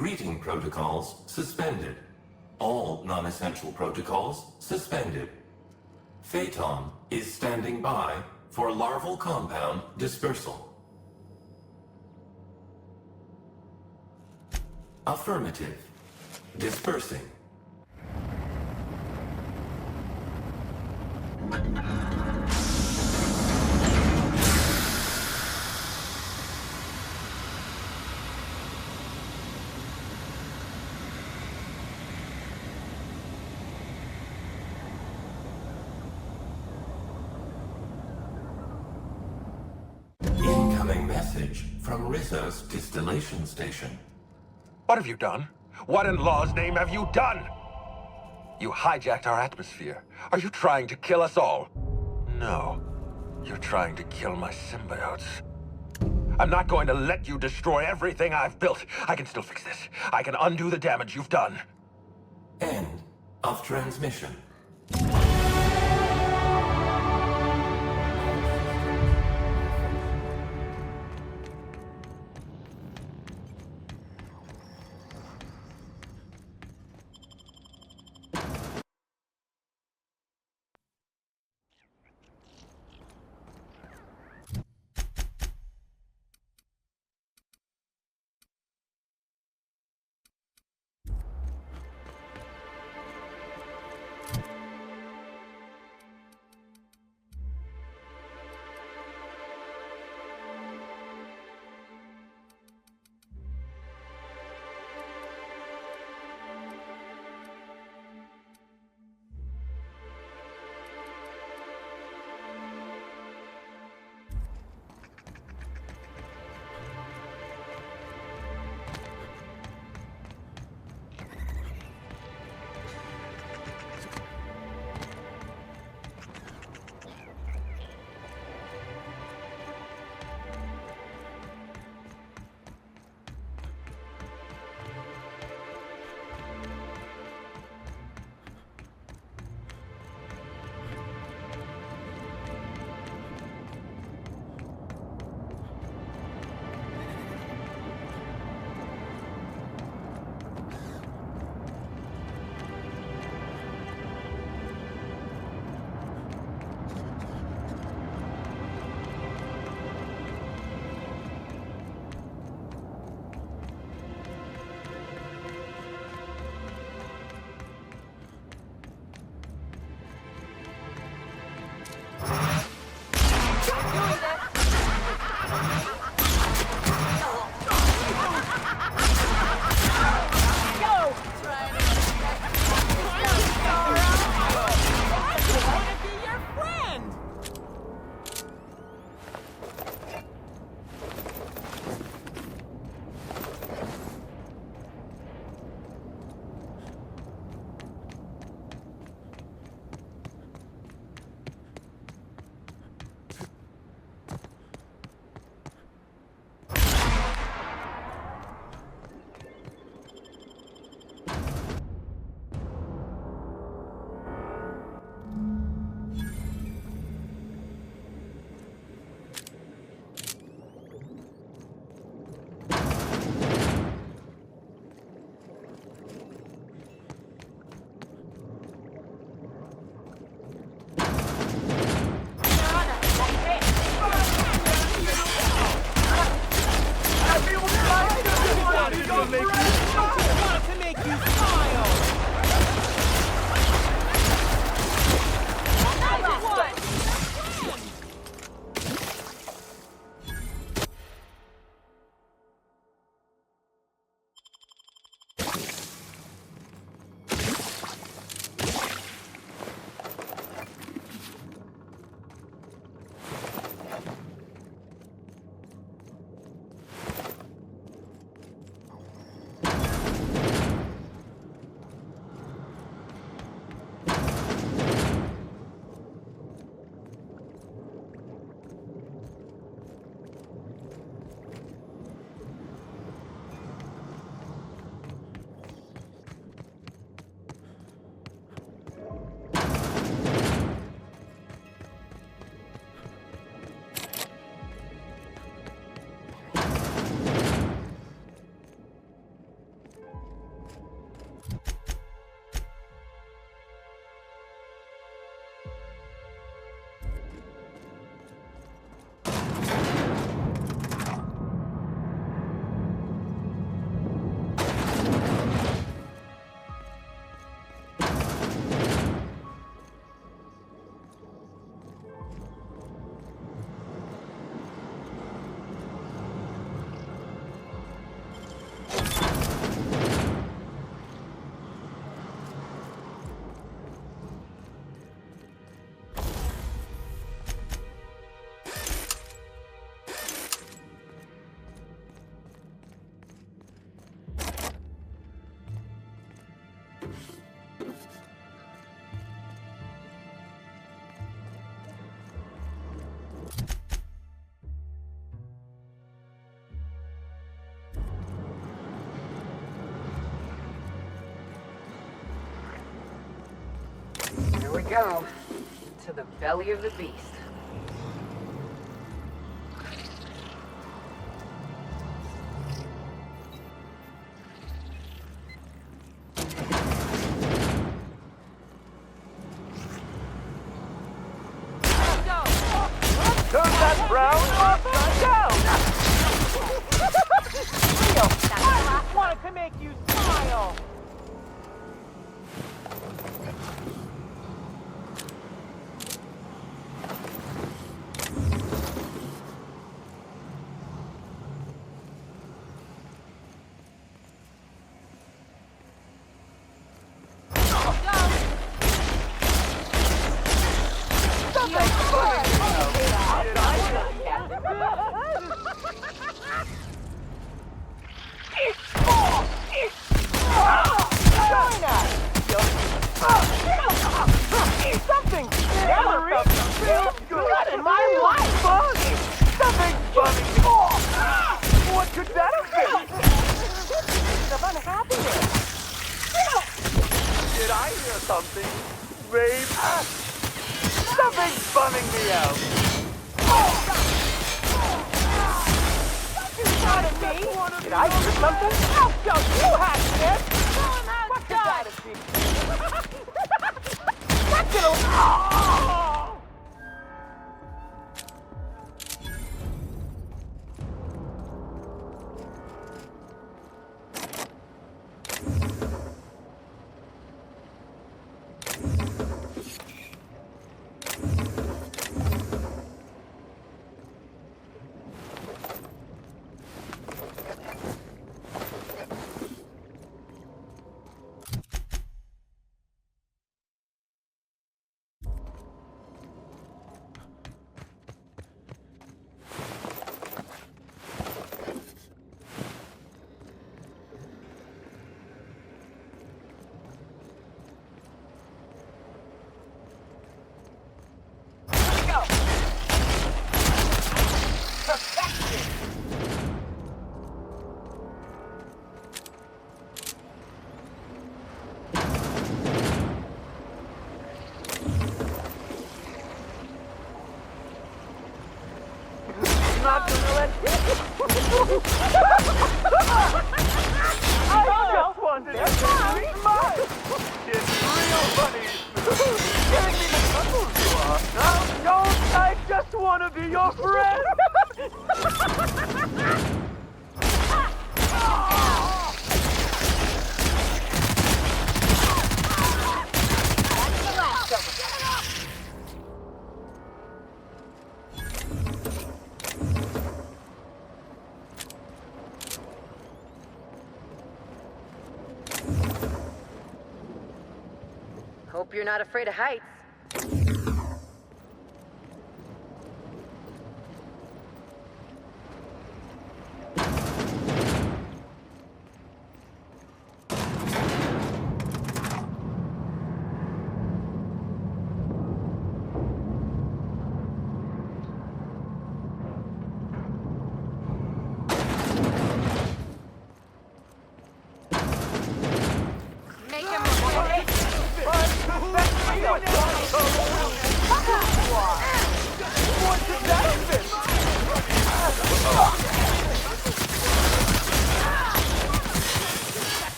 Greeting protocols suspended. All non-essential protocols suspended. Phaeton is standing by for larval compound dispersal. Affirmative. Dispersing. Incoming message from Rizzo's distillation station. What have you done? What in law's name have you done? You hijacked our atmosphere. Are you trying to kill us all? No. You're trying to kill my symbiotes. I'm not going to let you destroy everything I've built. I can still fix this. I can undo the damage you've done. End of transmission. go. To the belly of the beast. Turn that brown upside down! I just wanted to make you smile! Hope you're not afraid of heights.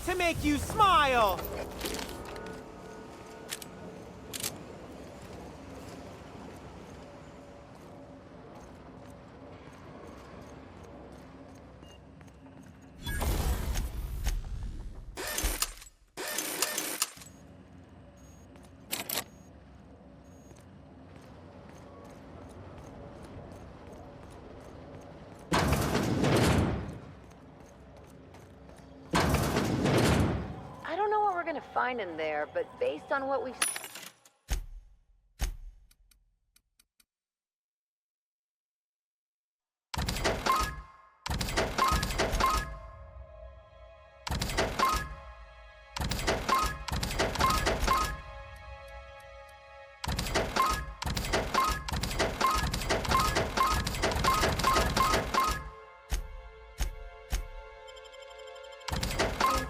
To make you smile! Find in there, but based on what we've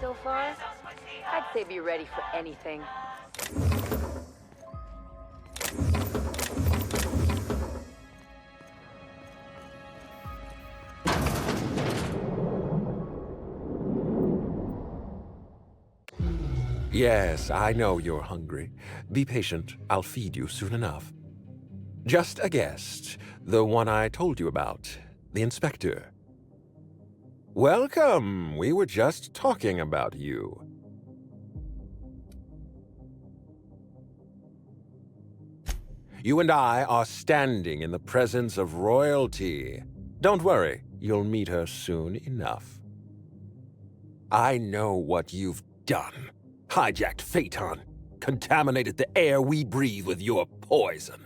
so far? I'd say be ready for anything. Yes, I know you're hungry. Be patient. I'll feed you soon enough. Just a guest. The one I told you about. The inspector. Welcome. We were just talking about you. You and I are standing in the presence of royalty. Don't worry. You'll meet her soon enough. I know what you've done. Hijacked Phaeton, contaminated the air we breathe with your poison.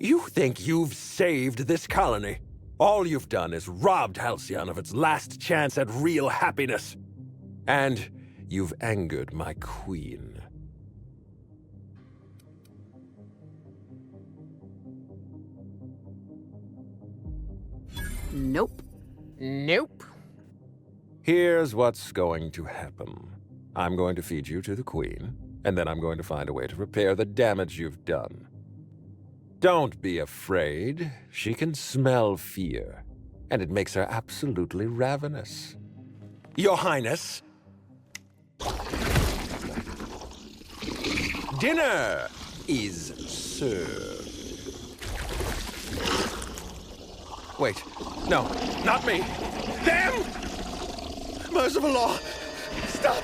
You think you've saved this colony? All you've done is robbed Halcyon of its last chance at real happiness. And you've angered my queen. Nope. Nope. Here's what's going to happen. I'm going to feed you to the queen, and then I'm going to find a way to repair the damage you've done. Don't be afraid. She can smell fear, and it makes her absolutely ravenous. Your Highness! Dinner is served. Wait, no, not me. Damn! Merciful law! Stop!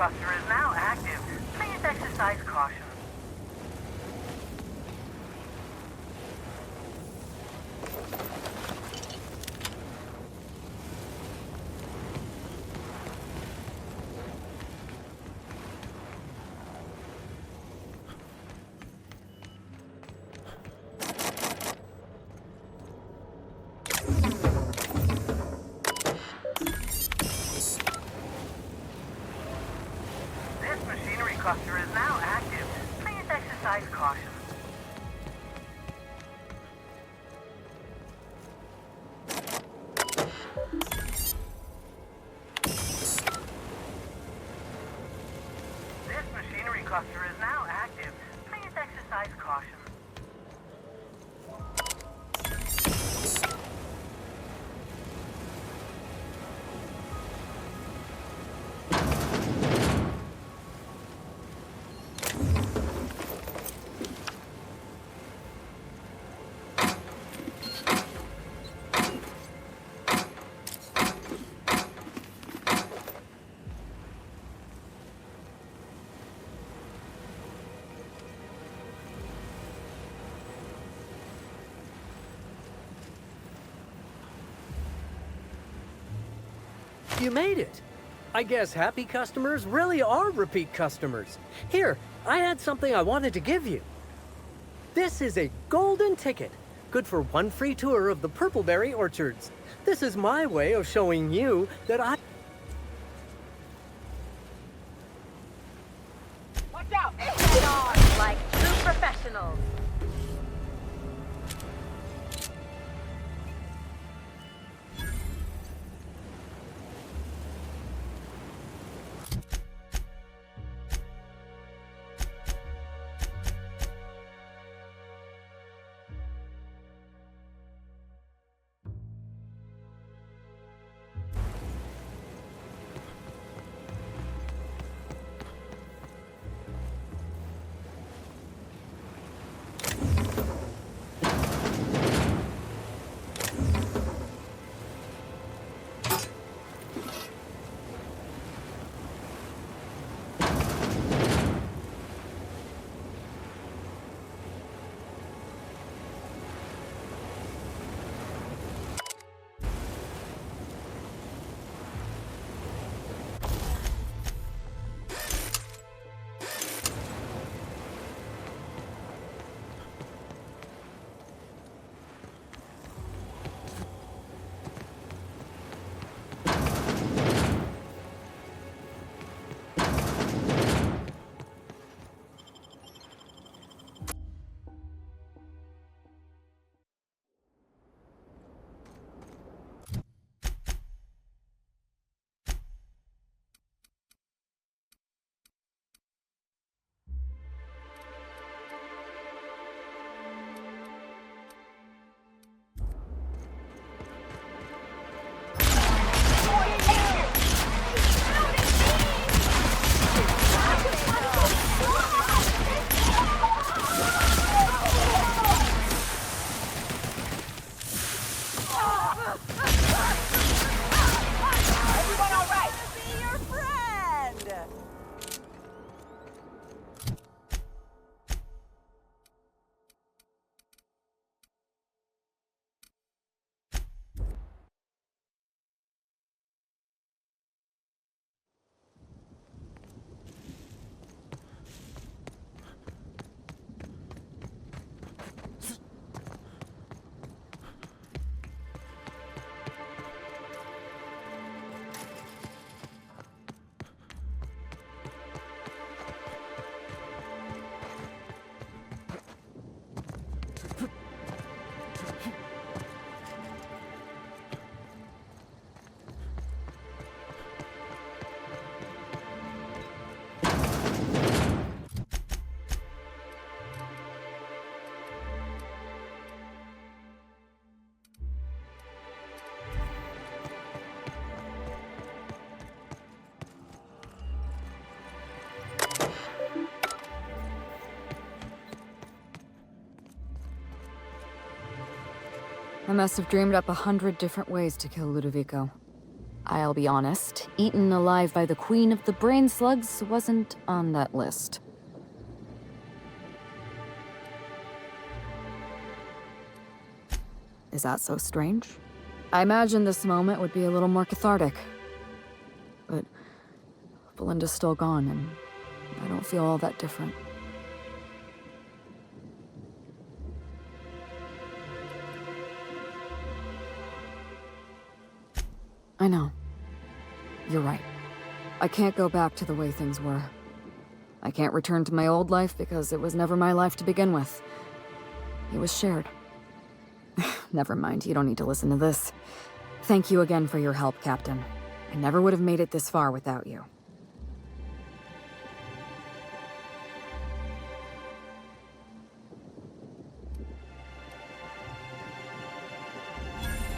cluster is now active. Please exercise caution. Cluster is now active. Please exercise caution. This machinery cluster is now active. Please exercise caution. You made it. I guess happy customers really are repeat customers. Here, I had something I wanted to give you. This is a golden ticket, good for one free tour of the Purpleberry Orchards. This is my way of showing you that I... Watch out! Head on, like true professionals. I must have dreamed up 100 different ways to kill Ludovico. I'll be honest, eaten alive by the queen of the brain slugs wasn't on that list. Is that so strange? I imagined this moment would be a little more cathartic. But Belinda's still gone, and I don't feel all that different. I know. You're right. I can't go back to the way things were. I can't return to my old life because it was never my life to begin with. It was shared. Never mind, you don't need to listen to this. Thank you again for your help, Captain. I never would have made it this far without you.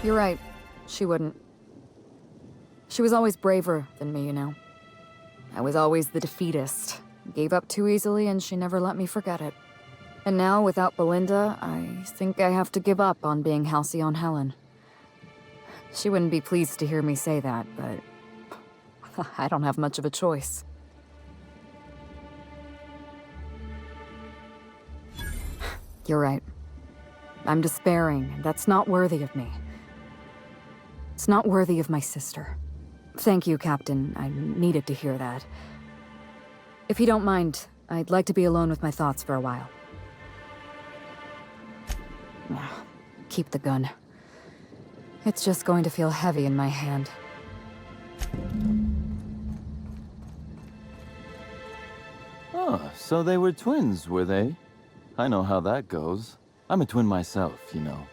You're right. She wouldn't. She was always braver than me, you know. I was always the defeatist. Gave up too easily, and she never let me forget it. And now, without Belinda, I think I have to give up on being Halcyon Helen. She wouldn't be pleased to hear me say that, but I don't have much of a choice. You're right. I'm despairing, and that's not worthy of me. It's not worthy of my sister. Thank you, Captain. I needed to hear that. If you don't mind, I'd like to be alone with my thoughts for a while. Keep the gun. It's just going to feel heavy in my hand. Oh, so they were twins, were they? I know how that goes. I'm a twin myself, you know.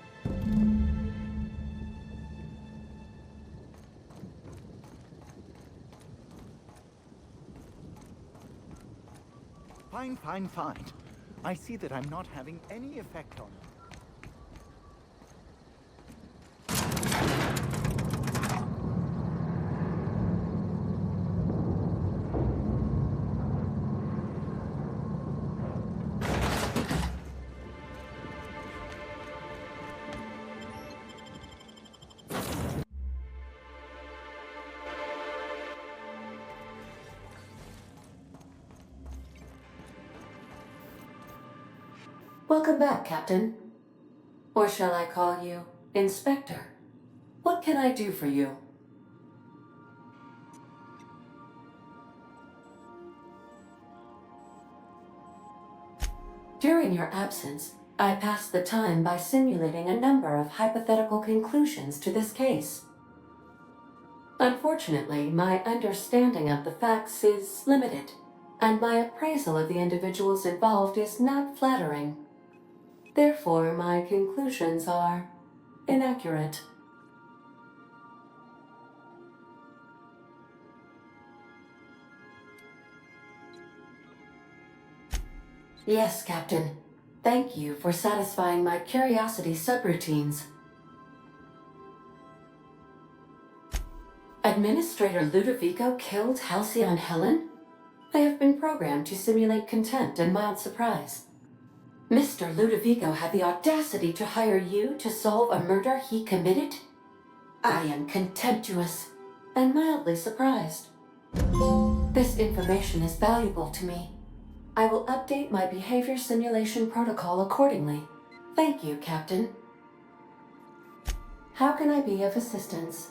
Fine, fine, fine. I see that I'm not having any effect on you. Welcome back, Captain. Or shall I call you Inspector? What can I do for you? During your absence, I passed the time by simulating a number of hypothetical conclusions to this case. Unfortunately, my understanding of the facts is limited, and my appraisal of the individuals involved is not flattering. Therefore, my conclusions are inaccurate. Yes, Captain. Thank you for satisfying my curiosity subroutines. Administrator Ludovico killed Halcyon Helen? I have been programmed to simulate contempt and mild surprise. Mr. Ludovico had the audacity to hire you to solve a murder he committed? I am contemptuous and mildly surprised. This information is valuable to me. I will update my behavior simulation protocol accordingly. Thank you, Captain. How can I be of assistance?